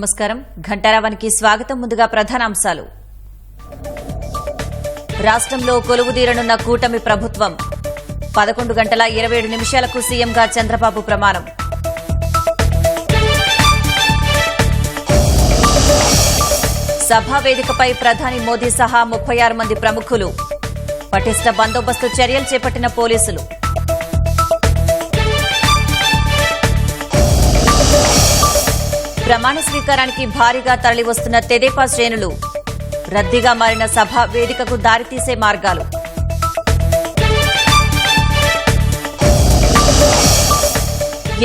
నమస్కారం. ఘంటారావానికి స్వాగతం. ముందుగా ప్రధానాంశాలు. రాష్ట్రంలో కొలువుదీరనున్న కూటమి ప్రభుత్వం 11 గంటల 27 నిమిషాలకు సీఎంగా చంద్రబాబు ప్రమాణం. సభా వేదికపై ప్రధాని మోదీ సహా 36 మంది ప్రముఖులు. పటిష్ట బందోబస్తు చర్యలు చేపట్టిన పోలీసులు. ప్రమాణ స్వీకారానికి భారీగా తరలివస్తున్న తెదేపా శ్రేణులు. రద్దీగా మారిన సభ వేదికకు దారితీసే మార్గాలు.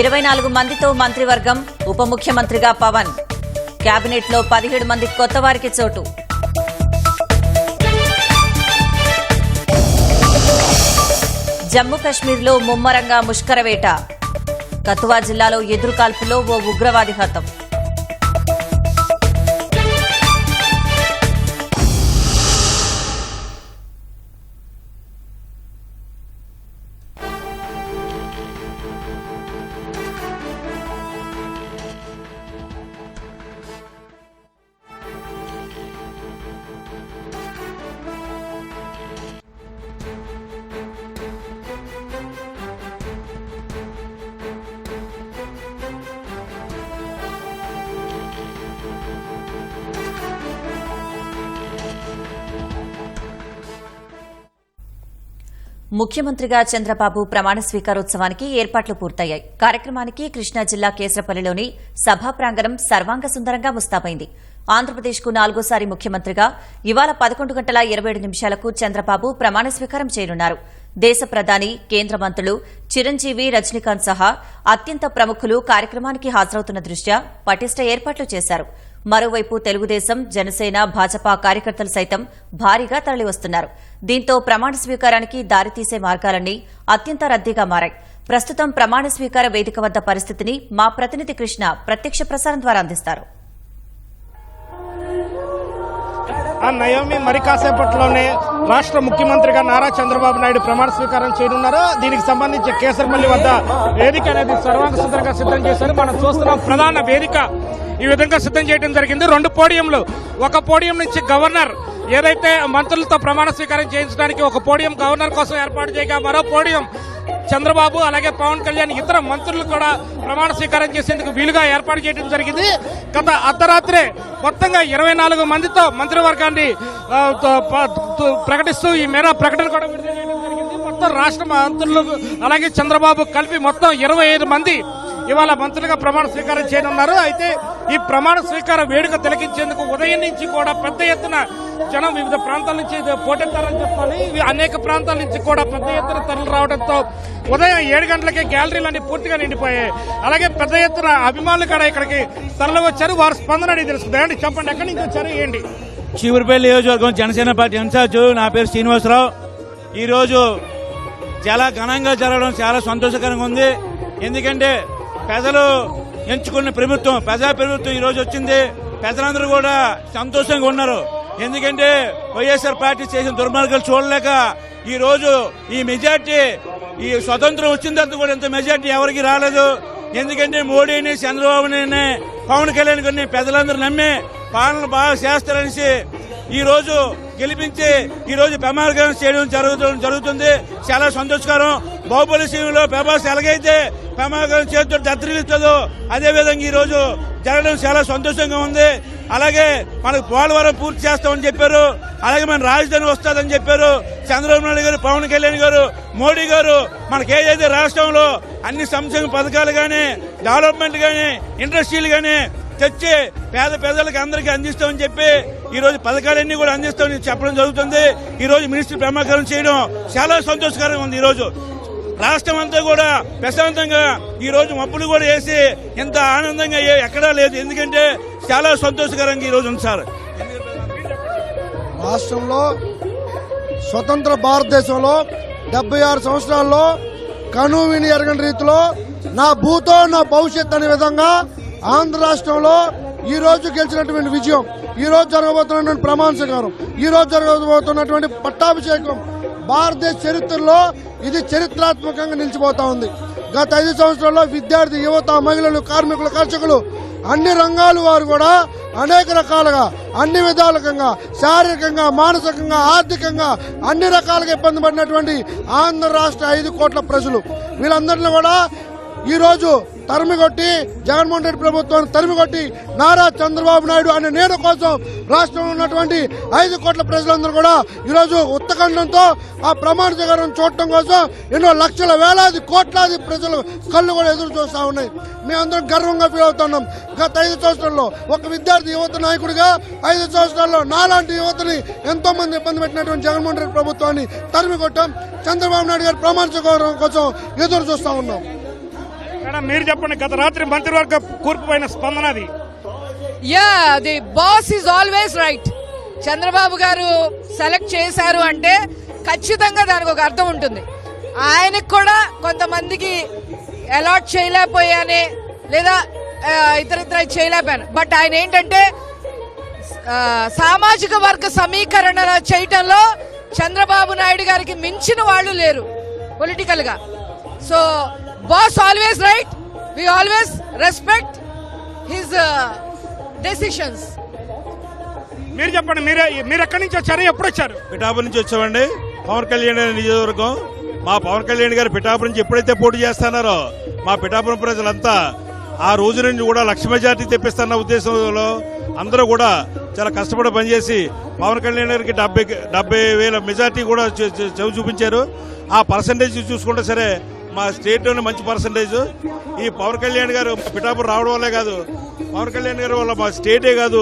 ఇరవై 24 మందితో మంత్రివర్గం. ఉప ముఖ్యమంత్రిగా పవన్. కేబినెట్లో 17 మంది కొత్త వారికి చోటు. జమ్మూ కశ్మీర్లో ముమ్మరంగా ముష్కర వేట. కథువా జిల్లాలో ఎదురుకాల్పులో ఓ ఉగ్రవాది హతం. ముఖ్యమంత్రిగా చంద్రబాబు ప్రమాణ స్వీకారోత్సవానికి ఏర్పాట్లు పూర్తయ్యాయి. కార్యక్రమానికి కృష్ణా జిల్లా కేసరపల్లిలోని సభా ప్రాంగణం సర్వాంగ సుందరంగా ముస్తాబైంది. ఆంధ్రప్రదేశ్కు 4గోసారి ముఖ్యమంత్రిగా ఇవాళ 11 గంటల 27 నిమిషాలకు చంద్రబాబు ప్రమాణ స్వీకారం చేయనున్నారు. దేశ ప్రధాని, కేంద్ర మంత్రులు, చిరంజీవి, రజనీకాంత్ సహా అత్యంత ప్రముఖులు కార్యక్రమానికి హాజరవుతున్న దృష్ట్యా పటిష్ట ఏర్పాట్లు చేశారు. మరోవైపు తెలుగుదేశం, జనసేన, భాజపా కార్యకర్తలు సైతం భారీగా తరలివస్తున్నారు. దీంతో ప్రమాణ స్వీకారానికి దారితీసే మార్గాలన్నీ అత్యంత రద్దీగా మారాయి. ప్రస్తుతం ప్రమాణ స్వీకార వేదిక వద్ద పరిస్థితిని మా ప్రతినిధి కృష్ణ ప్రత్యక్ష ప్రసారం ద్వారా అందిస్తారు. నయోమి మరి కాసేపట్లోనే రాష్ట్ర ముఖ్యమంత్రిగా నారా చంద్రబాబు నాయుడు ప్రమాణ స్వీకారం చేయనున్నారు. దీనికి సంబంధించి కేసరపల్లి వద్ద వేదిక అనేది సర్వాంగ సుందరంగా సిద్ధం చేశారు. మనం చూస్తున్నాం ప్రధాన వేదిక ఈ విధంగా సిద్ధం చేయడం జరిగింది. 2 పోడియంలు, ఒక పోడియం నుంచి గవర్నర్ ఏదైతే మంత్రులతో ప్రమాణ స్వీకారం చేయించడానికి ఒక పోడియం గవర్నర్ కోసం ఏర్పాటు చేయగా, మరో పోడియం చంద్రబాబు అలాగే పవన్ కళ్యాణ్ ఇతర మంత్రులు కూడా ప్రమాణ స్వీకారం చేసేందుకు వీలుగా ఏర్పాటు చేయడం జరిగింది. గత అర్ధరాత్రే మొత్తంగా 24 మందితో మంత్రివర్గాన్ని ప్రకటిస్తూ ఈ మేర ప్రకటన కూడా విడుదల చేయడం జరిగింది. మొత్తం రాష్ట్ర మంత్రులు అలాగే చంద్రబాబు కలిపి మొత్తం 25 మంది ఇవాళ మంత్రులుగా ప్రమాణ స్వీకారం చేయనున్నారు. అయితే ఈ ప్రమాణ స్వీకార వేడుక తిలకించేందుకు ఉదయం నుంచి కూడా పెద్ద ఎత్తున జనం వివిధ ప్రాంతాల నుంచి పోటెత్తారని చెప్పాలి. అనేక ప్రాంతాల నుంచి కూడా పెద్ద ఎత్తున తరలి రావడంతో ఉదయం 7 గంటలకే గ్యాలరీలన్నీ పూర్తిగా నిండిపోయాయి. అలాగే పెద్ద ఎత్తున అభిమానులు కూడా ఇక్కడికి తరలి వచ్చారు. వారి స్పందన అడిగి తెలుసుకుందాం. చెప్పండి, ఎక్కడి నుంచి వచ్చారు, ఏంటి? చీపురుపల్లి నియోజకవర్గం జనసేన పార్టీ ఇన్ఛార్జ్. నా పేరు శ్రీనివాసరావు. ఈరోజు చాలా ఘనంగా జరగడం చాలా సంతోషకరంగా ఉంది. ఎందుకంటే ప్రజలు ఎంచుకున్న ప్రభుత్వం, ప్రజా ప్రభుత్వం ఈరోజు వచ్చింది. ప్రజలందరూ కూడా సంతోషంగా ఉన్నారు. ఎందుకంటే వైఎస్ఆర్ పార్టీ చేసిన దుర్మార్గాలు చూడలేక ఈరోజు ఈ మెజార్టీ, ఈ స్వతంత్రం వచ్చిన తర్వాత కూడా ఇంత మెజార్టీ ఎవరికి రాలేదు. ఎందుకంటే మోడీని, చంద్రబాబుని, పవన్ కళ్యాణ్ గారిని ప్రజలందరూ నమ్మి పాలన బాగా చేస్తారనేసి ఈ రోజు గెలిపించి ఈ రోజు ప్రమాణం చేయడం జరుగుతుంది. చాలా సంతోషకరం. బాహుబలి సినిమాలో ప్రభాస్ ఎలాగైతే ప్రమాణం చేస్తూ దత్తరిస్తుందో అదేవిధంగా ఈ రోజు జరగడం చాలా సంతోషంగా ఉంది. అలాగే మనకు పోలవరం పూర్తి చేస్తామని చెప్పారు. అలాగే మన రాజధాని వస్తుందని చెప్పారు. చంద్రబాబు నాయుడు గారు, పవన్ కళ్యాణ్ గారు, మోడీ గారు మనకి ఏదైతే రాష్ట్రంలో అన్ని సంక్షేమ పథకాలు గానీ, డెవలప్మెంట్ గానీ, ఇండస్ట్రీలు గానీ తెచ్చి పేద ప్రజలకు అందరికీ అందిస్తామని చెప్పి ఈ రోజు పథకాలన్నీ కూడా అందిస్తామని చెప్పడం జరుగుతుంది. ఈ రోజు మినిస్టర్ ప్రమాణం చేయడం చాలా సంతోషకరంగా ఉంది. ఈ రోజు రాష్ట్రం అంతా కూడా ప్రశాంతంగా ఈ రోజు మబ్బులు కూడా వేసి ఇంత ఆనందంగా ఎక్కడా లేదు. ఎందుకంటే చాలా సంతోషకరంగా ఈ రోజు ఉంది సార్. రాష్ట్రంలో స్వతంత్ర భారతదేశంలో 76 సంవత్సరాల్లో కనువిని ఎరగని రీతిలో నా భూతో నా భవిష్యత్ అనే విధంగా ఆంధ్ర రాష్ట్రంలో ఈ రోజు గెలిచినటువంటి విజయం, ఈ రోజు జరగబోతున్నటువంటి ప్రమాణ స్వీకారం, ఈ రోజు జరగబోతున్నటువంటి పట్టాభిషేకం భారతదేశ చరిత్రలో ఇది చరిత్రాత్మకంగా నిలిచిపోతా ఉంది. గత 5 సంవత్సరాల్లో విద్యార్థి, యువత, మహిళలు, కార్మికులు, కర్షకులు అన్ని రంగాల వారు కూడా అనేక రకాలుగా అన్ని విధాలుగా శారీరకంగా మానసికంగా ఆర్థికంగా అన్ని రకాలుగా ఇబ్బంది పడినటువంటి ఆంధ్ర రాష్ట్ర 5 కోట్ల ప్రజలు వీళ్ళందరినీ కూడా ఈరోజు తరిమికొట్టి జగన్మోహన్ రెడ్డి ప్రభుత్వాన్ని తరిమికొట్టి నారా చంద్రబాబు నాయుడు అనే నేను కోసం రాష్ట్రంలో ఉన్నటువంటి 5 కోట్ల ప్రజలందరూ కూడా ఈరోజు ఉత్తకంఠంతో ఆ ప్రమాణ స్వీకారం చూడటం కోసం ఎన్నో లక్షల వేలాది కోట్లాది ప్రజలు కళ్ళు కూడా ఎదురు చూస్తూ ఉన్నాయి. మేమందరం గర్వంగా ఫీల్ అవుతున్నాం. గత 5 సంవత్సరాల్లో ఒక విద్యార్థి యువత నాయకుడిగా 5 సంవత్సరాల్లో నాలాంటి యువతని ఎంతో మంది ఇబ్బంది పెట్టినటువంటి జగన్మోహన్ రెడ్డి ప్రభుత్వాన్ని తరిమి కొట్టాం. చంద్రబాబు నాయుడు గారి ప్రమాణ స్వీకారం కోసం ఎదురు చూస్తూ ఉన్నాం. మేడం మీరు చెప్పండి, గత రాత్రి మంత్రివర్గ కూర్పుపైన స్పందన అది. The boss is always right. Chandrababu గారు సెలెక్ట్ చేశారు అంటే ఖచ్చితంగా దానికి ఒక అర్థం ఉంటుంది. ఆయనకు కూడా కొంతమందికి అలాట్ చేయలేకపోయానే లేదా ఇతర చేయలేకపోయాను. బట్ ఆయన ఏంటంటే సామాజిక వర్గ సమీకరణ చేయటంలో చంద్రబాబు నాయుడు గారికి మించిన వాళ్ళు లేరు పొలిటికల్ గా. So boss always right. We always respect his decisions. మీరు చెప్పండి, మీరు ఎక్కడి నుంచి వచ్చారు, ఎప్పుడు వచ్చారు? పిఠాపురం నుంచి వచ్చామండి. పవన్ కళ్యాణ్ నియోజకవర్గం. మా పవన్ కళ్యాణ్ గారు పిఠాపురం నుంచి ఎప్పుడైతే పోటీ చేస్తున్నారో మా పిఠాపురం ప్రజలంతా ఆ రోజు నుంచి కూడా 1,00,000 మెజార్టీ తెప్పిస్తున్న ఉద్దేశంలో అందరూ కూడా చాలా కష్టపడి పనిచేసి పవన్ కళ్యాణ్ గారికి 70,000 మెజార్టీ కూడా చెవి చూపించారు. ఆ పర్సంటేజ్ చూసుకుంటే సరే మా స్టేట్లోనే మంచి పర్సంటేజ్. ఈ పవన్ కళ్యాణ్ గారు పిఠాపురం రావడం వల్లే కాదు, పవన్ కళ్యాణ్ గారి వల్ల మా స్టేటే కాదు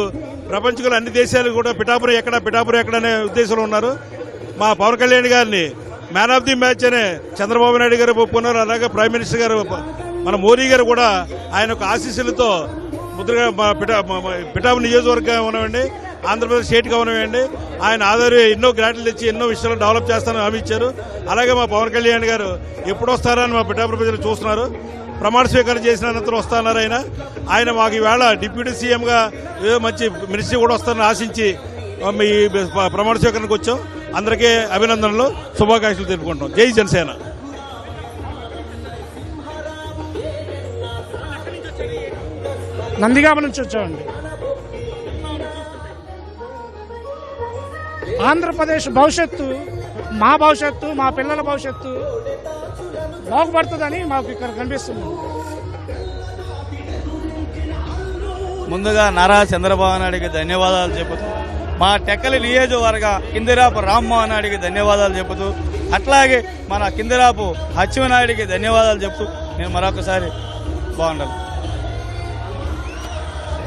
ప్రపంచంలో అన్ని దేశాలు కూడా పిఠాపురం ఎక్కడ అనే ఉద్దేశంలో ఉన్నారు. మా పవన్ కళ్యాణ్ గారిని మ్యాన్ ఆఫ్ ది మ్యాచ్ అనే చంద్రబాబు నాయుడు గారు ఒప్పుకున్నారు. అలాగే ప్రైమ్ మినిస్టర్ గారు మన మోదీ గారు కూడా ఆయన యొక్క ఆశీస్సులతో ముద్రగా పిఠాపురం నియోజకవర్గం ఉన్నవండి, ఆంధ్రప్రదేశ్ స్టేట్గా ఉన్నవండి. ఆయన ఆధార ఎన్నో గ్రాంట్లు తెచ్చి ఎన్నో విషయాలు డెవలప్ చేస్తానని హామీ ఇచ్చారు. అలాగే మా పవన్ కళ్యాణ్ గారు ఎప్పుడు వస్తారని మా పిఠాపురం ప్రజలు చూస్తున్నారు. ప్రమాణ స్వీకారం చేసిన అనంతరం వస్తున్నారు. ఆయన మాకు ఈవేళ డిప్యూటీ సీఎంగా ఏదో మంచి మినిస్ట్రీ కూడా వస్తారని ఆశించి ఈ ప్రమాణ స్వీకారానికి వచ్చాం. అందరికీ అభినందనలు, శుభాకాంక్షలు తెలుపుకుంటాం. జై జనసేన. నందిగామ నుంచి వచ్చామండి. ఆంధ్రప్రదేశ్ భవిష్యత్తు, మా పిల్లల భవిష్యత్తు బాగుపడుతుందని మాకు ఇక్కడ కనిపిస్తుంది. ముందుగా నారా చంద్రబాబు నాయుడికి ధన్యవాదాలు చెబుతూ, మా టెక్కలి నియోజకవర్గ కిందిరాపు రామ్మోహన్ నాయుడికి ధన్యవాదాలు చెబుతూ, అట్లాగే మన కిందిరాపు అచ్చెన్నాయుడికి ధన్యవాదాలు చెబుతూ నేను మరొకసారి బాగుండాలి.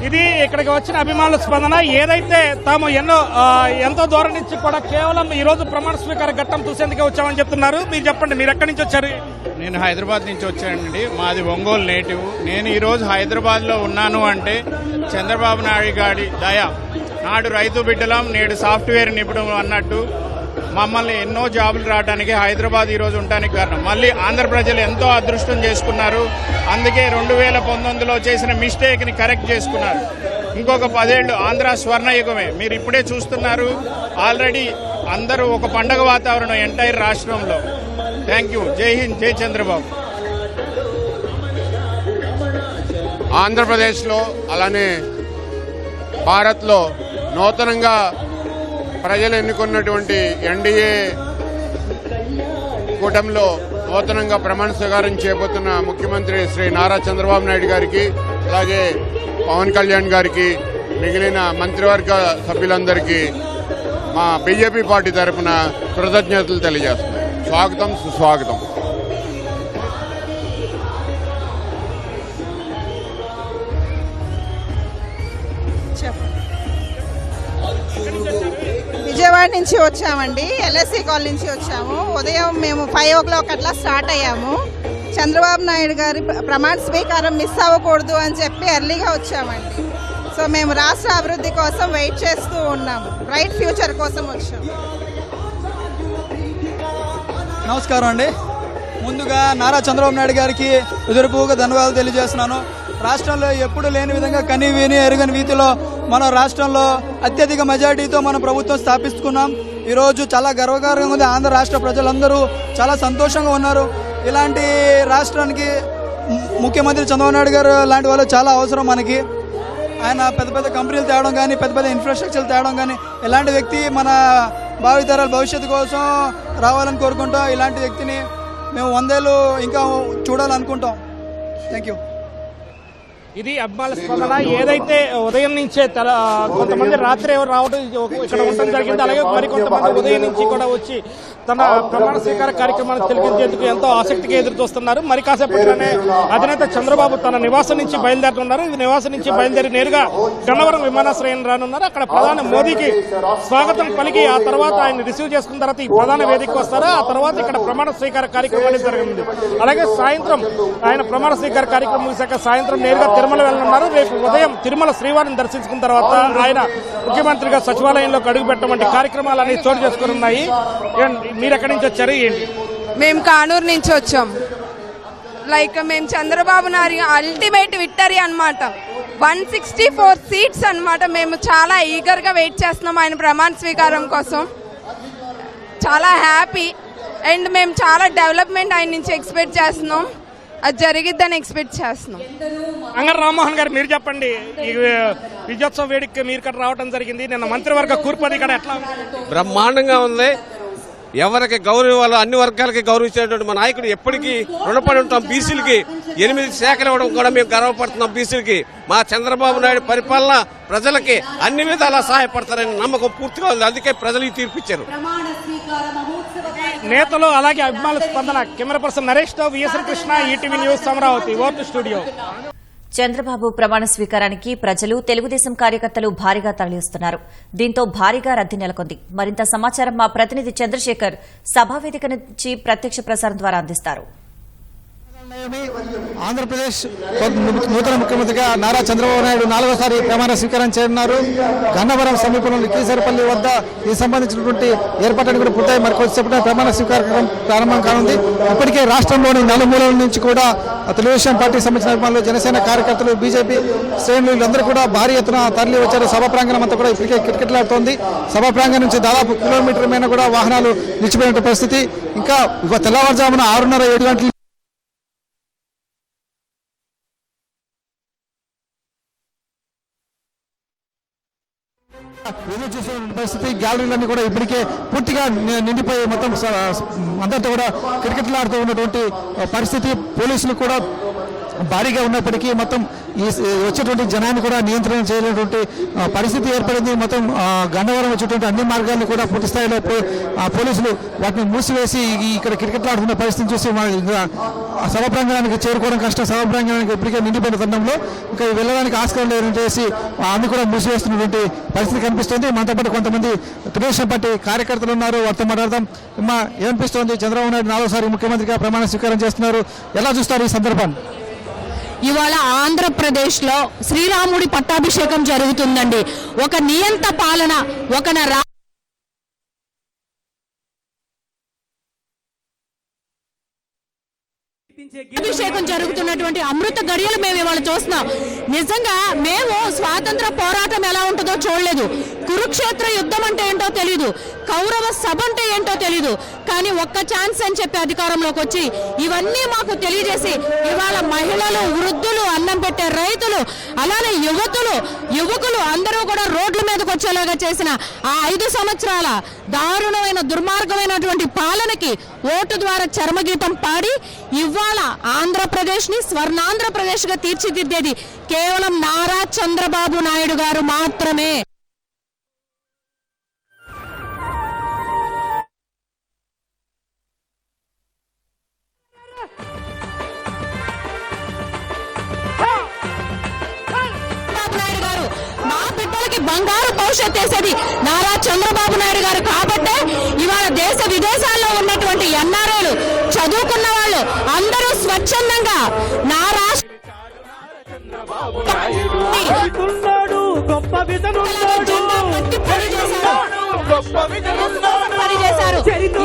ఇది ఇక్కడికి వచ్చిన అభిమానుల స్పందన. ఏదైతే తాము ఎంతో దూరం నుంచి కూడా కేవలం ఈ రోజు ప్రమాణ స్వీకార ఘట్టం చూసేందుకే వచ్చామని చెప్తున్నారు. మీరు చెప్పండి, మీరు ఎక్కడి నుంచి వచ్చారు? నేను హైదరాబాద్ నుంచి వచ్చానండి. మాది ఒంగోలు నేటివ్. నేను ఈరోజు హైదరాబాద్లో ఉన్నాను అంటే చంద్రబాబు నాయుడు గారి దయ. నాడు రైతు బిడ్డలం, నేడు సాఫ్ట్వేర్ నిపుణులు అన్నట్టు మమ్మల్ని ఎన్నో జాబులు రావడానికి హైదరాబాద్ ఈరోజు ఉండడానికి కారణం. మళ్ళీ ఆంధ్ర ప్రజలు ఎంతో అదృష్టం చేసుకున్నారు. అందుకే 2019లో చేసిన మిస్టేక్ని కరెక్ట్ చేసుకున్నారు. ఇంకొక 10 ఏళ్ళు ఆంధ్ర స్వర్ణయుగమే. మీరు ఇప్పుడే చూస్తున్నారు. ఆల్రెడీ అందరూ ఒక పండగ వాతావరణం ఎంటైర్ రాష్ట్రంలో. Thank you. జై హింద్, జై చంద్రబాబు. ఆంధ్రప్రదేశ్లో అలానే భారత్లో నూతనంగా ప్రజలు ఎన్నుకున్నటువంటి ఎన్డీఏ కూటమిలో నూతనంగా ప్రమాణ స్వీకారం చేయబోతున్న ముఖ్యమంత్రి శ్రీ నారా చంద్రబాబు నాయుడు గారికి, అలాగే పవన్ కళ్యాణ్ గారికి, మిగిలిన మంత్రివర్గ సభ్యులందరికీ మా బీజేపీ పార్టీ తరఫున కృతజ్ఞతలు తెలియజేస్తున్నాం. స్వాగతం, సుస్వాగతం. విజయవాడ నుంచి వచ్చామండి. ఎల్ఎస్సి కాలనీ నుంచి వచ్చాము. ఉదయం మేము 5 o'clock అట్లా స్టార్ట్ అయ్యాము. చంద్రబాబు నాయుడు గారి ప్రమాణ స్వీకారం మిస్ అవ్వకూడదు అని చెప్పి ఎర్లీగా వచ్చామండి. సో మేము రాష్ట్ర అభివృద్ధి కోసం వెయిట్ చేస్తూ ఉన్నాము. బ్రైట్ ఫ్యూచర్ కోసం వచ్చాము. నమస్కారం అండి. ముందుగా నారా చంద్రబాబు నాయుడు గారికి హృదయపూర్వక ధన్యవాదాలు తెలియజేస్తున్నాను. రాష్ట్రంలో ఎప్పుడు లేని విధంగా కని విని ఎరుగని రీతిలో మన రాష్ట్రంలో అత్యధిక మెజార్టీతో మనం ప్రభుత్వం స్థాపిస్తున్నాం. ఈరోజు చాలా గర్వకారంగా ఉంది. ఆంధ్ర రాష్ట్ర ప్రజలందరూ చాలా సంతోషంగా ఉన్నారు. ఇలాంటి రాష్ట్రానికి ముఖ్యమంత్రి చంద్రబాబు నాయుడు గారు లాంటి వాళ్ళు చాలా అవసరం మనకి. ఆయన పెద్ద పెద్ద కంపెనీలు తేవడం కానీ పెద్ద పెద్ద ఇన్ఫ్రాస్ట్రక్చర్లు తేవడం కానీ ఇలాంటి వ్యక్తి మన భావితరాల భవిష్యత్తు కోసం రావాలని కోరుకుంటాం. ఇలాంటి వ్యక్తిని మేము 100 ఏళ్ళు ఇంకా చూడాలనుకుంటాం. Thank you. ఇది అభిమానుల స్పందన. ఏదైతే ఉదయం నుంచే కొంతమంది రాత్రి రావడం ఇక్కడ ఉండడం జరిగింది. అలాగే మరికొంతమంది ఉదయం నుంచి కూడా వచ్చి తన ప్రమాణ స్వీకార కార్యక్రమాన్ని తిలకించేందుకు ఎంతో ఆసక్తిగా ఎదురు చూస్తున్నారు. మరి కాసేపట్లోనే అధినేత చంద్రబాబు తన నివాసం నుంచి బయలుదేరుతున్నారు. ఈ నివాసం నుంచి బయలుదేరి నేరుగా గన్నవరం విమానాశ్రయం రానున్నారు. అక్కడ ప్రధాని మోదీకి స్వాగతం పలికి ఆ తర్వాత ఆయన రిసీవ్ చేసుకున్న తర్వాత ఈ ప్రధాన వేదికకు వస్తారు. ఆ తర్వాత ఇక్కడ ప్రమాణ స్వీకార కార్యక్రమాన్ని జరగనుంది. అలాగే సాయంత్రం ఆయన ప్రమాణ స్వీకార కార్యక్రమం ముగిశాక సాయంత్రం నేరుగా తిరుమల వెళ్లనున్నారు. రేపు ఉదయం తిరుమల శ్రీవారిని దర్శించుకున్న తర్వాత ఆయన ముఖ్యమంత్రిగా సచివాలయంలోకి అడుగు పెట్టడం కార్యక్రమాలు అనేవి చోటు చేసుకుని ఉన్నాయి. మీరు ఎక్కడి నుంచి వచ్చారు? ఏంటి? మేము కానూరు నుంచి వచ్చాం. మేము చంద్రబాబు నాయుడు అల్టిమేట్ విక్టరీ అన్నమాట. 164 సీట్స్ అన్నమాట. మేము చాలా ఈగర్గా వెయిట్ చేస్తున్నాం ఆయన ప్రమాణ స్వీకారం కోసం. చాలా హ్యాపీ అండ్ మేము చాలా డెవలప్మెంట్ ఆయన నుంచి ఎక్స్పెక్ట్ చేస్తున్నాం. అది జరిగిద్దని ఎక్స్పెక్ట్ చేస్తున్నాం. అంగర్ రామ్మోహన్ గారు, మీరు చెప్పండి. ఈ విజయోత్సవ వేదిక మీరు ఇక్కడ రావడం జరిగింది. నిన్న మంత్రివర్గ కూర్పు ఇక్కడ ఎట్లా? బ్రహ్మాండంగా ఉంది. ఎవరికి గౌరవాలో అన్ని వర్గాలకి గౌరవించేటువంటి మా నాయకుడు ఎప్పటికీ రుణపడి ఉంటాం. బీసీలకి 8 శాఖలు ఇవ్వడం కూడా మేము గర్వపడుతున్నాం. బీసీలకి మా చంద్రబాబు నాయుడు పరిపాలన ప్రజలకి అన్ని విధాలా సహాయపడతారని నమ్మకం పూర్తిగా ఉంది. అందుకే ప్రజలు తీర్పిచ్చారు. నేతలు అలాగే అభిమానుల స్పందన. కెమెరా పర్సన్ నరేష్ తో VSN Krishna, ETV news, Amaravati. Vote studio. Chandrababu ప్రమాణ స్వీకారానికి ప్రజలు, తెలుగుదేశం కార్యకర్తలు భారీగా తరలివస్తున్నారు. దీంతో భారీగా రద్దీ నెలకొంది. మరింత సమాచారం మా ప్రతినిధి చంద్రశేఖర్ సభావేదిక నుంచి ప్రత్యక్ష ప్రసారం ద్వారా అందిస్తారు. ఆంధ్రప్రదేశ్ నూతన ముఖ్యమంత్రిగా నారా చంద్రబాబు నాయుడు 4వసారి ప్రమాణ స్వీకారం చేయనున్నారు. గన్నవరం సమీపంలోని కీసరపల్లి వద్ద ఈ సంబంధించినటువంటి ఏర్పాట్లను కూడా పూర్తయి మరికొద్దిసేపటి ప్రమాణ స్వీకారం ప్రారంభం కానుంది. ఇప్పటికే రాష్ట్రంలోని నలుమూలల నుంచి కూడా తెలుగుదేశం పార్టీకి సంబంధించిన అభిమానులు, జనసేన కార్యకర్తలు, బీజేపీ శ్రేణులు వీళ్ళందరూ కూడా భారీ ఎత్తున తరలి వచ్చారు. సభా ప్రాంగణం అంతా కూడా ఇప్పటికే కిటకిటలాడుతోంది. సభా ప్రాంగణం నుంచి దాదాపు కిలోమీటర్ మీద కూడా వాహనాలు నిలిచిపోయిన పరిస్థితి. ఇంకా తెల్లవారుజామున 6:30-7 గంటల ఎదురు చూసిన పరిస్థితి. గ్యాలరీలన్నీ కూడా ఇప్పటికే పూర్తిగా నిండిపోయి మొత్తం అందరితో కూడా కిటకిటలాడుతూ ఉన్నటువంటి పరిస్థితి. పోలీసులు కూడా భారీగా ఉన్నప్పటికీ మొత్తం ఈ వచ్చేటువంటి జనాన్ని కూడా నియంత్రణ చేయలేటువంటి పరిస్థితి ఏర్పడింది. మొత్తం గన్నవరం వచ్చేటువంటి అన్ని మార్గాలను కూడా పూర్తి స్థాయిలో పోలీసులు వాటిని మూసివేసి ఇక్కడ కిటకిటలాడుతున్న పరిస్థితిని చూసి సభా ప్రాంగణానికి చేరుకోవడం కష్టం. సభా ప్రాంగణానికి ఇప్పటికే నిండిపోయిన తరుణంలో ఇంకా వెళ్ళడానికి ఆస్కారం లేదని చేసి అన్ని కూడా మూసివేస్తున్నటువంటి పరిస్థితి కనిపిస్తుంది. మనతో పాటు కొంతమంది తెలుగుదేశం పార్టీ కార్యకర్తలు ఉన్నారు. వారితో మాట్లాడదాం. ఏమనిపిస్తోంది? చంద్రబాబు నాయుడు 4వసారి ముఖ్యమంత్రిగా ప్రమాణ స్వీకారం చేస్తున్నారు. ఎలా చూస్తారు ఈ సందర్భాన్ని? ఇవాళ ఆంధ్రప్రదేశ్లో శ్రీరాముడి పట్టాభిషేకం జరుగుతుందండి. ఒక నియంత పాలన, ఒక అభిషేకం జరుగుతున్నటువంటి అమృత గడియలు మేము ఇవాళ చూస్తున్నాం. నిజంగా మేము స్వాతంత్ర పోరాటం ఎలా ఉంటుందో చూడలేదు. కురుక్షేత్ర యుద్ధం అంటే ఏంటో తెలీదు, కౌరవ సభ అంటే ఏంటో తెలీదు. కానీ ఒక్క ఛాన్స్ అని చెప్పి అధికారంలోకి వచ్చి ఇవన్నీ మాకు తెలియజేసి ఇవాళ మహిళలు, వృద్ధులు, అన్నం పెట్టే రైతులు, అలానే యువకులు అందరూ కూడా రోడ్ల మీదకి వచ్చేలాగా చేసిన ఆ 5 సంవత్సరాల దారుణమైన దుర్మార్గమైనటువంటి పాలనకి ఓటు ద్వారా చరమగీతం పాడి ఇవాళ ఆంధ్రప్రదేశ్ ని స్వర్ణాంధ్రప్రదేశ్ గా తీర్చిదిద్దేది కేవలం నారా చంద్రబాబు నాయుడు గారు మాత్రమే. మా బిడ్డలకి బంగారు భవిష్యత్ వేసేది నారా చంద్రబాబు నాయుడు గారు కాబట్టే ఇవాళ దేశ విదేశాల్లో ఉన్నటువంటి ఎన్ఆర్ఐలు, చదువుకున్న వాళ్ళు అందరూ స్వచ్ఛందంగా నా రాష్ట్ర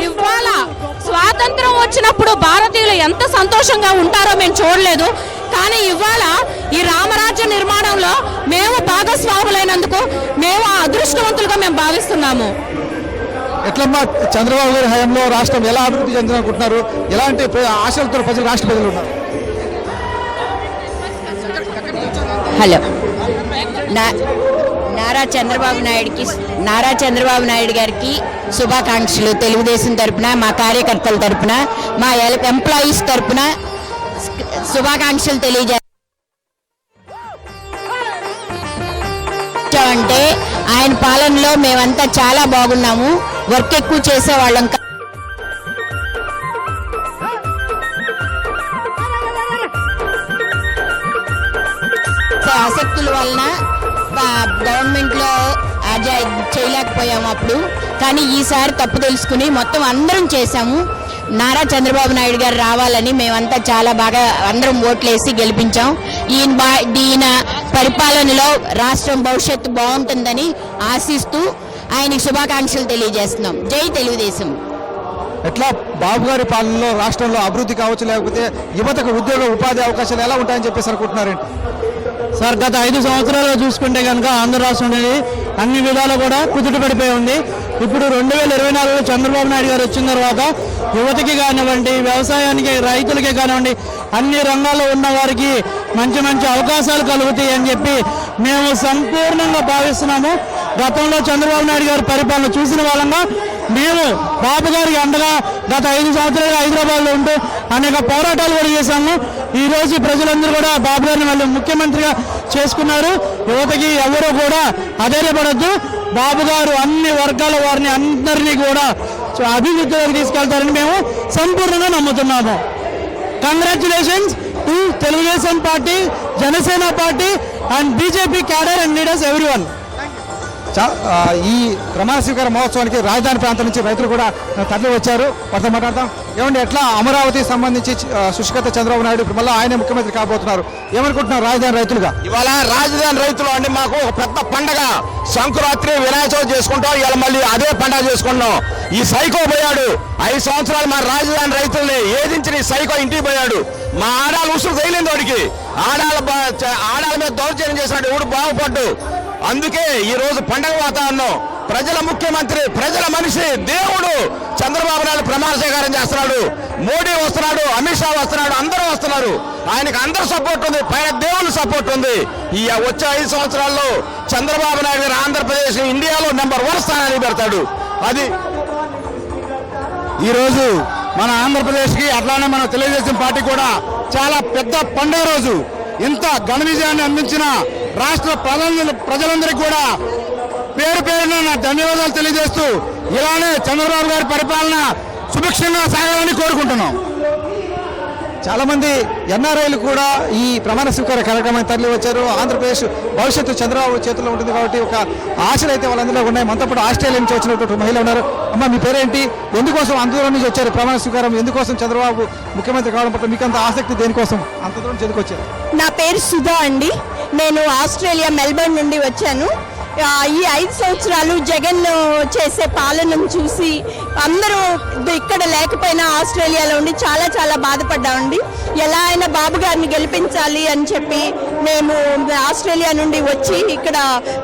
ఇవాళ స్వాతంత్రం వచ్చినప్పుడు భారతీయులు ఎంత సంతోషంగా ఉంటారో మేము చూడలేదు. కానీ ఇవాళ ఈ రామరాజ్య నిర్మాణంలో మేము భాగస్వాములైనందుకు మేము అదృష్టవంతులుగా మేము భావిస్తున్నాము. ఎట్లమ్మా చంద్రబాబు గారి హయాంలో రాష్ట్రం ఎలా అభివృద్ధి చెందాలనుకుంటున్నారు? ఎలాంటి ఆశలతో ప్రజలు రాష్ట్ర ప్రజలు ఉన్నారు? హలో, నారా చంద్రబాబు నాయుడు గారికి శుభాకాంక్షలు. తెలుగుదేశం తరపున, మా కార్యకర్తల తరపున, మా ఎంప్లాయీస్ తరపున శుభాకాంక్షలు తెలియజేస్తామంటే ఆయన పాలనలో మేమంతా చాలా బాగున్నాము. వర్క్ ఎక్కువ చేసేవాళ్ళం. ఆసక్తుల వలన గవర్నమెంట్ లో చేయలేకపోయాము అప్పుడు. కానీ ఈసారి తప్పు తెలుసుకుని మొత్తం అందరం చేశాము. నారా చంద్రబాబు నాయుడు గారు రావాలని మేమంతా చాలా బాగా అందరం ఓట్లేసి గెలిపించాం. ఈయన పరిపాలనలో రాష్ట్రం భవిష్యత్తు బాగుంటుందని ఆశిస్తూ ఆయనకి శుభాకాంక్షలు తెలియజేస్తున్నాం. జై తెలుగుదేశం. ఎట్లా బాబు గారి పాలనలో రాష్ట్రంలో అభివృద్ధి కావచ్చు, లేకపోతే యువతకు ఉద్యోగ ఉపాధి అవకాశాలు ఎలా ఉంటాయని చెప్పేసి అనుకుంటున్నారండి? సార్, గత 5 సంవత్సరాలు చూసుకుంటే కనుక ఆంధ్ర రాష్ట్రం అనేది అన్ని విధాలు కూడా కుదుట పడిపోయి ఉంది. ఇప్పుడు 2024లో చంద్రబాబు నాయుడు గారు వచ్చిన తర్వాత యువతకి కానివ్వండి, వ్యవసాయానికి, రైతులకి కానివ్వండి, అన్ని రంగాల్లో ఉన్న వారికి మంచి మంచి అవకాశాలు కలుగుతాయి అని చెప్పి మేము సంపూర్ణంగా భావిస్తున్నాము. గతంలో చంద్రబాబు నాయుడు గారి పరిపాలన చూసిన వాళ్ళంగా మేము బాబు గారికి అండగా గత 5 సంవత్సరాలుగా హైదరాబాద్లో ఉంటూ అనేక పోరాటాలు కూడా చేశాము. ఈ రోజు ప్రజలందరూ కూడా బాబు గారిని మళ్ళీ ముఖ్యమంత్రిగా చేసుకున్నారు. యువతకి ఎవరూ కూడా అధైర్యపడద్దు. బాబు గారు అన్ని వర్గాల వారిని అందరినీ కూడా అభివృద్ధిలోకి తీసుకెళ్తారని మేము సంపూర్ణంగా నమ్ముతున్నాము. Congratulations to Telugu Desam party, Janasena party and BJP cadre and leaders everyone. ఈ ప్రమాణ స్వీకార మహోత్సవానికి రాజధాని ప్రాంతం నుంచి రైతులు కూడా తరలి వచ్చారు. వారితో మాట్లాడతాం. ఏమండి, ఎట్లా అమరావతికి సంబంధించి సుష్కత చంద్రబాబు నాయుడు ఇప్పుడు మళ్ళీ ఆయన ముఖ్యమంత్రి కాబోతున్నారు, ఏమనుకుంటున్నారు రాజధాని రైతులుగా? ఇవాళ రాజధాని రైతులు అంటే మాకు ఒక పెద్ద పండగ. సంక్రాంతి, వినాయక చవితి చేసుకుంటాం, ఇవాళ మళ్ళీ అదే పండగ చేసుకుంటున్నాం. ఈ సైకో పోయాడు. 5 సంవత్సరాలు మా రాజధాని రైతుల్ని ఏదించి సైకో ఇంటికి పోయాడు. మా ఆడాలు ఉసురు తగిలింది వాడికి. ఆడాల మీద దౌర్జన్యం చేసినాడు. ఎవడు బాగుపడ్డు. అందుకే ఈ రోజు పండగ వాతావరణం. ప్రజల ముఖ్యమంత్రి, ప్రజల మనిషి, దేవుడు చంద్రబాబు నాయుడు ప్రమాణ స్వీకారం చేస్తున్నాడు. మోడీ వస్తున్నాడు, అమిత్ షా వస్తున్నాడు, అందరూ వస్తున్నారు. ఆయనకు అందరూ సపోర్ట్ ఉంది, పైన దేవుని సపోర్ట్ ఉంది. ఈ వచ్చే 5 సంవత్సరాల్లో చంద్రబాబు నాయుడు గారు ఆంధ్రప్రదేశ్ ఇండియాలో నెంబర్ 1 స్థానానికి పెడతాడు. అది ఈరోజు మన ఆంధ్రప్రదేశ్కి, అట్లానే మన తెలుగుదేశం పార్టీ కూడా చాలా పెద్ద పండుగ రోజు. ఇంత ఘన విజయాన్ని అందించిన రాష్ట్ర ప్రజలందరికీ కూడా పేరు పేరున నా ధన్యవాదాలు తెలియజేస్తూ ఇలానే చంద్రబాబు గారి పరిపాలన సుభిక్షంగా సాగాలని కోరుకుంటున్నాం. చాలా మంది ఎన్ఆర్ఐలు కూడా ఈ ప్రమాణ స్వీకార కార్యక్రమానికి తరలి వచ్చారు. ఆంధ్రప్రదేశ్ భవిష్యత్తు చంద్రబాబు చేతుల్లో ఉంటుంది కాబట్టి ఒక ఆశలు అయితే వాళ్ళందరిలో ఉన్నాయి. మనతో పాటు ఆస్ట్రేలియా నుంచి వచ్చినటువంటి మహిళ ఉన్నారు. అమ్మ, మీ పేరేంటి? ఎందుకోసం అంత దూరం నుంచి వచ్చారు ప్రమాణ స్వీకారం? ఎందుకోసం చంద్రబాబు ముఖ్యమంత్రి కావడం పట్ల మీకు అంత ఆసక్తి దేనికోసం? అంత దూరం నుంచి ఎందుకు వచ్చారు? నా పేరు సుధా అండి. నేను ఆస్ట్రేలియా మెల్బర్న్ నుండి వచ్చాను. ఈ 5 సంవత్సరాలు జగన్ చేసే పాలనను చూసి అందరూ ఇక్కడ లేకపోయినా ఆస్ట్రేలియాలో ఉండి చాలా చాలా బాధపడ్డామండి. ఎలా అయినా బాబు గారిని గెలిపించాలి అని చెప్పి మేము ఆస్ట్రేలియా నుండి వచ్చి ఇక్కడ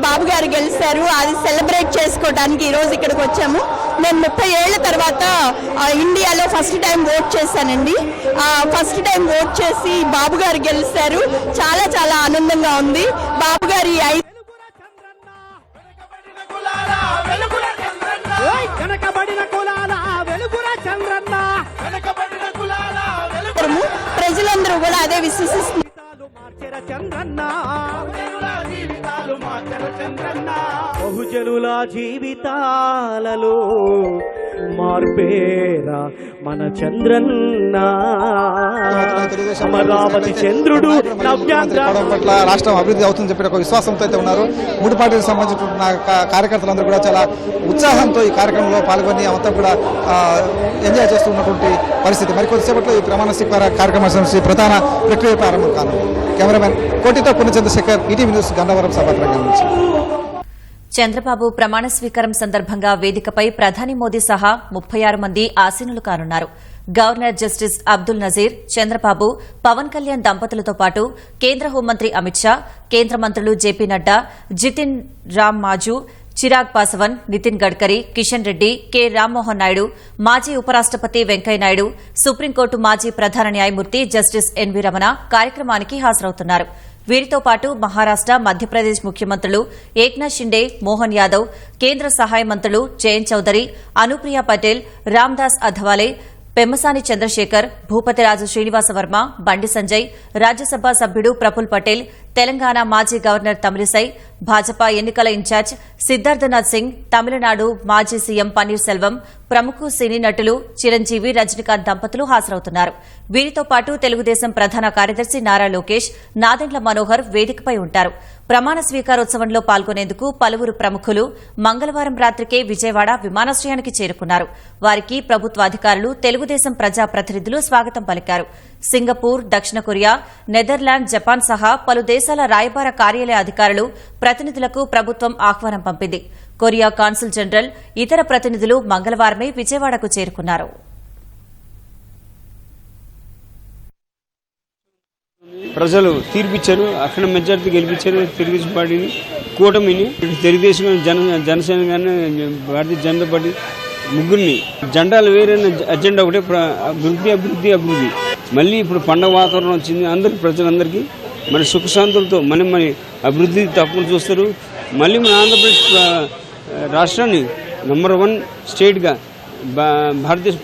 బాబు గారు గెలిచారు, అది సెలబ్రేట్ చేసుకోవడానికి ఈరోజు ఇక్కడికి వచ్చాము. నేను 30 ఏళ్ల తర్వాత ఇండియాలో ఫస్ట్ టైం ఓట్ చేశానండి. ఫస్ట్ టైం ఓట్ చేసి బాబు గారు గెలిచారు. చాలా చాలా ఆనందంగా ఉంది. బాబు గారి ప్రజలందరూ కూడా అదే విశ్వసిస్తున్నారు. బహుజనుల జీవితాలలో మార్పేరా మన చంద్రన్న. అమరావతి చంద్రుడు పట్ల రాష్ట్రం అభివృద్ధి అవుతుందని చెప్పి ఒక విశ్వాసంతో అయితే ఉన్నారు. 3 పార్టీలకు సంబంధించిన కార్యకర్తలందరూ కూడా చాలా ఉత్సాహంతో ఈ కార్యక్రమంలో పాల్గొని అంతా కూడా ఎంజాయ్ చేస్తున్నటువంటి పరిస్థితి. మరికొద్దిసేపట్లో ఈ ప్రమాణ స్వీకార కార్యక్రమం ప్రధాన ప్రక్రియ ప్రారంభం కానుంది. కెమెరామెన్ కోటితో పూర్ణచంద్రశేఖర్, ఈటీవీ న్యూస్, గన్నవరం సభాప్రాంగణం నుంచి. చంద్రబాబు ప్రమాణ స్వీకారం సందర్భంగా వేదికపై ప్రధాని మోదీ సహా 36 మంది ఆసీనులు కానున్నారు. గవర్నర్ జస్టిస్ అబ్దుల్ నజీర్, చంద్రబాబు, పవన్ కళ్యాణ్ దంపతులతో పాటు కేంద్ర హోంమంత్రి అమిత్ షా, కేంద్ర మంత్రులు జేపీ నడ్డా, జితిన్ రామ్ మాజు, చిరాగ్ పాస్వాన్, నితిన్ గడ్కరీ, కిషన్ రెడ్డి, కె రామ్మోహన్ నాయుడు, మాజీ ఉపరాష్టపతి వెంకయ్యనాయుడు, సుప్రీంకోర్టు మాజీ ప్రధాన న్యాయమూర్తి జస్టిస్ ఎన్వీ రమణ కార్యక్రమానికి హాజరవుతున్నారు. వీరితో పాటు మహారాష్ట, మధ్యప్రదేశ్ ముఖ్యమంత్రులు ఏక్నాథ్ షిండే, మోహన్ యాదవ్, కేంద్ర సహాయ మంత్రులు జయంత్ చౌదరి, అనుప్రియ పటేల్, రామ్దాస్ అథవాలే, పెమ్మసాని చంద్రశేఖర్, భూపతిరాజు శ్రీనివాసవర్మ, బండి సంజయ్, రాజ్యసభ సభ్యుడు ప్రఫుల్ పటేల్, తెలంగాణ మాజీ గవర్నర్ తమిళిసై, భాజపా ఎన్నికల ఇన్ఛార్జ్ సిద్దార్థనాథ్ సింగ్, తమిళనాడు మాజీ సీఎం పన్నీర్ సెల్వం, ప్రముఖ సినీ నటులు చిరంజీవి, రజనీకాంత్ దంపతులు హాజరవుతున్నారు. వీరితో పాటు తెలుగుదేశం ప్రధాన కార్యదర్శి నారా లోకేష్, నాదెండ్ల మనోహర్ వేదికపై ఉంటారు. ప్రమాణ స్వీకారోత్సవంలో పాల్గొనేందుకు పలువురు ప్రముఖులు మంగళవారం రాత్రికే విజయవాడ విమానాశ్రయానికి చేరుకున్నారు. వారికి ప్రభుత్వ అధికారులు, తెలుగుదేశం ప్రజాప్రతినిధులు స్వాగతం పలికారు. సింగపూర్, దక్షిణ కొరియా, నెదర్లాండ్, జపాన్ సహా పలు దేశాల రాయబార కార్యాలయ అధికారులు, ప్రతినిధులకు ప్రభుత్వం ఆహ్వానం పంపింది. కొరియా కాన్సుల్ జనరల్, ఇతర ప్రతినిధులు మంగళవారమే విజయవాడకు చేరుకున్నారు. ప్రజలు తీర్పిచ్చారు, అక్కడ మెజార్టీ గెలిపించారు తెలుగుదేశం పార్టీని, కూటమిని. తెలుగుదేశం జనసేన కానీ భారతీయ జనతా పార్టీ ముగ్గురిని జెండాలు వేరైన అజెండా ఒకటే, అభివృద్ధి అభివృద్ధి అభివృద్ధి. మళ్ళీ ఇప్పుడు పండగ వాతావరణం వచ్చింది, అందరికి ప్రజలందరికీ మన సుఖశాంతులతో మన అభివృద్ధి తప్పకుండా చూస్తారు. మళ్ళీ మన ఆంధ్రప్రదేశ్ రాష్ట్రాన్ని నంబర్ 1 స్టేట్గా భారతదేశ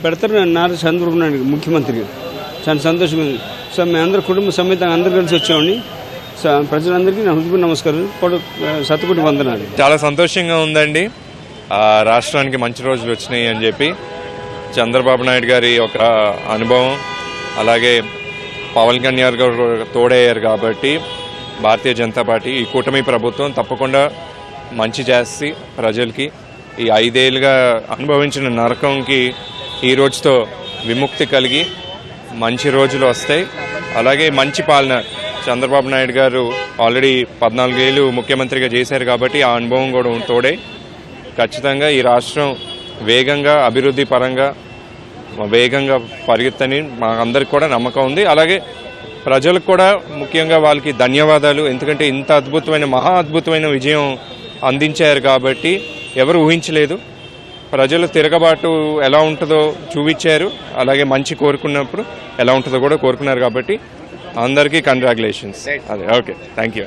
పెడతారు నారా చంద్రబాబు నాయుడు ముఖ్యమంత్రిగా. చాలా సంతోషంగా ఉంది. సో మేము అందరూ కుటుంబ సమేతంగా అందరూ కలిసి వచ్చామండి. ప్రజలందరికీ నా హృదయపూర్వక నమస్కారం, శతకోటి వందనాలు. చాలా సంతోషంగా ఉందండి. రాష్ట్రానికి మంచి రోజులు వచ్చినాయి అని చెప్పి చంద్రబాబు నాయుడు గారి ఒక అనుభవం, అలాగే పవన్ కళ్యాణ్ గారు తోడయ్యారు కాబట్టి భారతీయ జనతా పార్టీ ఈ కూటమి ప్రభుత్వం తప్పకుండా మంచి చేసి ప్రజలకి ఈ 5 ఏళ్ళుగా అనుభవించిన నరకంకి ఈ రోజుతో విముక్తి కలిగి మంచి రోజులు వస్తాయి. అలాగే మంచి పాలన చంద్రబాబు నాయుడు గారు ఆల్రెడీ 14 ఏళ్ళు ముఖ్యమంత్రిగా చేశారు కాబట్టి ఆ అనుభవం కూడా తోడై ఖచ్చితంగా ఈ రాష్ట్రం వేగంగా అభివృద్ధి పరంగా వేగంగా పరిగెత్తని మా అందరికి కూడా నమ్మకం ఉంది. అలాగే ప్రజలకు కూడా ముఖ్యంగా వాళ్ళకి ధన్యవాదాలు. ఎందుకంటే ఇంత అద్భుతమైన మహా అద్భుతమైన విజయం అందించారు కాబట్టి ఎవరు ఊహించలేదు. ప్రజలు తిరగబాటు ఎలా ఉంటుందో చూపించారు, అలాగే మంచి కోరుకున్నప్పుడు ఎలా ఉంటుందో కూడా కోరుకున్నారు కాబట్టి అందరికీ కంగ్రాచులేషన్స్. అదే ఓకే, థ్యాంక్ యూ.